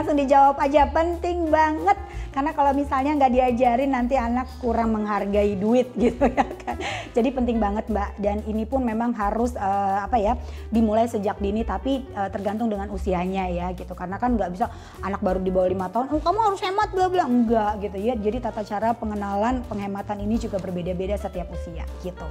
langsung dijawab aja, penting banget. Karena kalau misalnya nggak diajarin nanti anak kurang menghargai duit gitu ya kan. Jadi penting banget Mbak, dan ini pun memang harus dimulai sejak dini, tapi tergantung dengan usianya ya gitu. Karena kan nggak bisa anak baru di bawah 5 tahun, kamu harus hemat bla bla, enggak gitu ya. Jadi tata cara pengenalan penghematan ini juga berbeda-beda setiap usia gitu.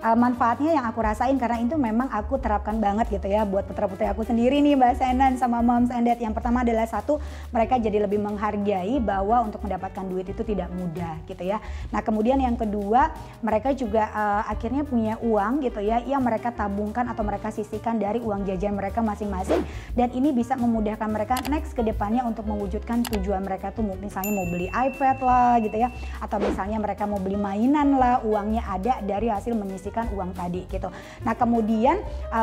Manfaatnya yang aku rasain karena itu memang aku terapkan banget gitu ya buat putra-putri aku sendiri nih Mbak Senan sama Moms and Dad. Yang pertama adalah satu, mereka jadi lebih menghargai bahwa untuk mendapatkan duit itu tidak mudah gitu ya. Nah kemudian yang kedua, mereka juga akhirnya punya uang gitu ya yang mereka tabungkan atau mereka sisihkan dari uang jajan mereka masing-masing, dan ini bisa memudahkan mereka next ke depannya untuk mewujudkan tujuan mereka tuh, misalnya mau beli iPad lah gitu ya, atau misalnya mereka mau beli mainan lah, uangnya ada dari hasil menyisihkan uang tadi gitu. Nah kemudian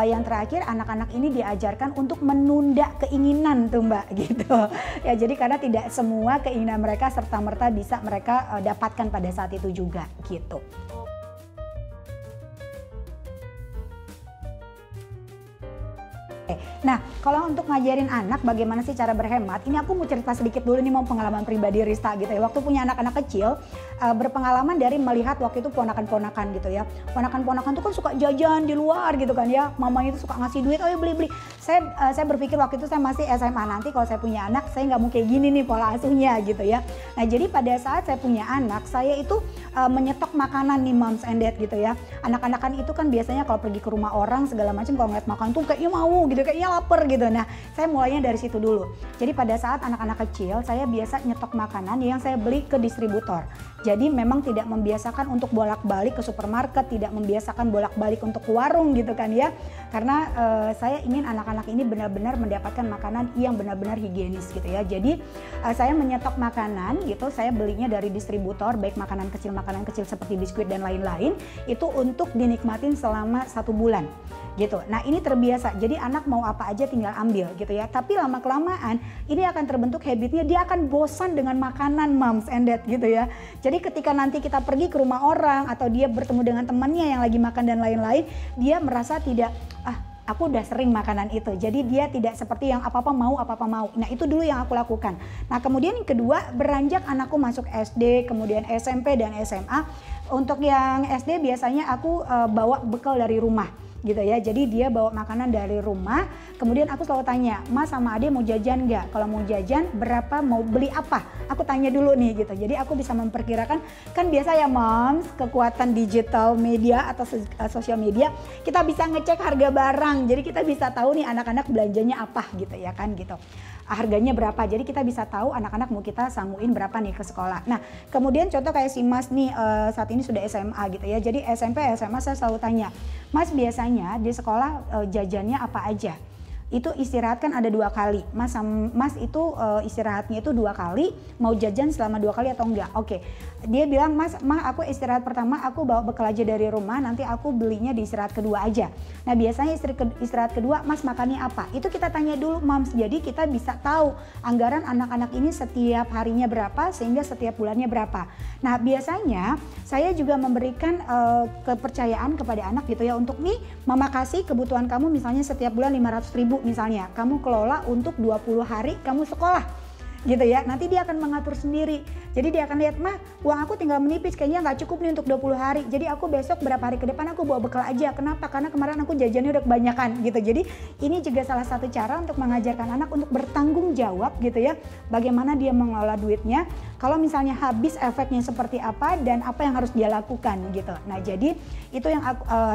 yang terakhir, anak-anak ini diajarkan untuk menunda keinginan tuh Mbak gitu ya. Jadi karena tidak semua keinginan mereka serta-merta bisa mereka dapatkan pada saat itu juga gitu. Nah, kalau untuk ngajarin anak bagaimana sih cara berhemat, ini aku mau cerita sedikit dulu nih, mau pengalaman pribadi Rista gitu ya. Waktu punya anak-anak kecil, berpengalaman dari melihat waktu itu ponakan-ponakan gitu ya. Ponakan-ponakan tuh kan suka jajan di luar gitu kan ya. Mamanya itu suka ngasih duit, oh ya beli-beli. Saya berpikir waktu itu saya masih SMA, nanti kalau saya punya anak, saya nggak mau kayak gini nih pola asuhnya gitu ya. Nah, jadi pada saat saya punya anak, saya itu menyetok makanan nih Moms and Dad gitu ya. Anak-anakan itu kan biasanya kalau pergi ke rumah orang segala macam, kalau ngeliat makan tuh kayaknya mau gitu, kayaknya lapar gitu. Nah, saya mulainya dari situ dulu. Jadi pada saat anak-anak kecil, saya biasa nyetok makanan yang saya beli ke distributor. Jadi memang tidak membiasakan untuk bolak-balik ke supermarket, tidak membiasakan bolak-balik untuk ke warung gitu kan ya. Karena saya ingin anak-anak ini benar-benar mendapatkan makanan yang benar-benar higienis gitu ya. Jadi saya menyetok makanan gitu, saya belinya dari distributor, baik makanan kecil seperti biskuit dan lain-lain, itu untuk dinikmatin selama 1 bulan gitu. Nah ini terbiasa, jadi anak mau apa aja tinggal ambil gitu ya. Tapi lama-kelamaan ini akan terbentuk habitnya, dia akan bosan dengan makanan Moms and Dad gitu ya. Jadi ketika nanti kita pergi ke rumah orang atau dia bertemu dengan temannya yang lagi makan dan lain-lain, dia merasa tidak, aku udah sering makanan itu. Jadi dia tidak seperti yang apa-apa mau. Nah itu dulu yang aku lakukan. Nah kemudian yang kedua, beranjak anakku masuk SD, kemudian SMP dan SMA. Untuk yang SD biasanya aku bawa bekal dari rumah gitu ya. Jadi dia bawa makanan dari rumah, kemudian aku selalu tanya, Mas sama Ade mau jajan nggak? Kalau mau jajan berapa, mau beli apa? Aku tanya dulu nih gitu. Jadi aku bisa memperkirakan, kan biasa ya Moms, kekuatan digital media atau sosial media, kita bisa ngecek harga barang. Jadi kita bisa tahu nih anak-anak belanjanya apa gitu ya kan gitu. Harganya berapa, jadi kita bisa tahu anak-anak mau kita sangguin berapa nih ke sekolah. Nah kemudian contoh kayak si Mas nih saat ini sudah SMA gitu ya. Jadi SMP SMA saya selalu tanya, Mas biasanya di sekolah jajannya apa aja? Itu istirahat kan ada 2 kali, Mas itu istirahatnya itu 2 kali, mau jajan selama 2 kali atau enggak? Oke, dia bilang, Mas aku istirahat pertama aku bawa bekal aja dari rumah, nanti aku belinya di istirahat kedua aja. Nah biasanya istirahat kedua Mas makannya apa? Itu kita tanya dulu Moms, jadi kita bisa tahu anggaran anak-anak ini setiap harinya berapa, sehingga setiap bulannya berapa. Nah biasanya saya juga memberikan kepercayaan kepada anak gitu ya, untuk nih Mama kasih kebutuhan kamu misalnya setiap bulan 500.000 misalnya, kamu kelola untuk 20 hari kamu sekolah gitu ya. Nanti dia akan mengatur sendiri. Jadi dia akan lihat, mah uang aku tinggal menipis, kayaknya nggak cukup nih untuk 20 hari. Jadi aku besok berapa hari ke depan aku bawa bekal aja. Kenapa? Karena kemarin aku jajannya udah kebanyakan gitu. Jadi ini juga salah satu cara untuk mengajarkan anak untuk bertanggung jawab gitu ya. Bagaimana dia mengelola duitnya. Kalau misalnya habis, efeknya seperti apa dan apa yang harus dia lakukan gitu. Nah jadi itu yang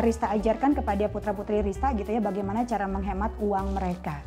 Rista ajarkan kepada putra-putri Rista gitu ya. Bagaimana cara menghemat uang mereka.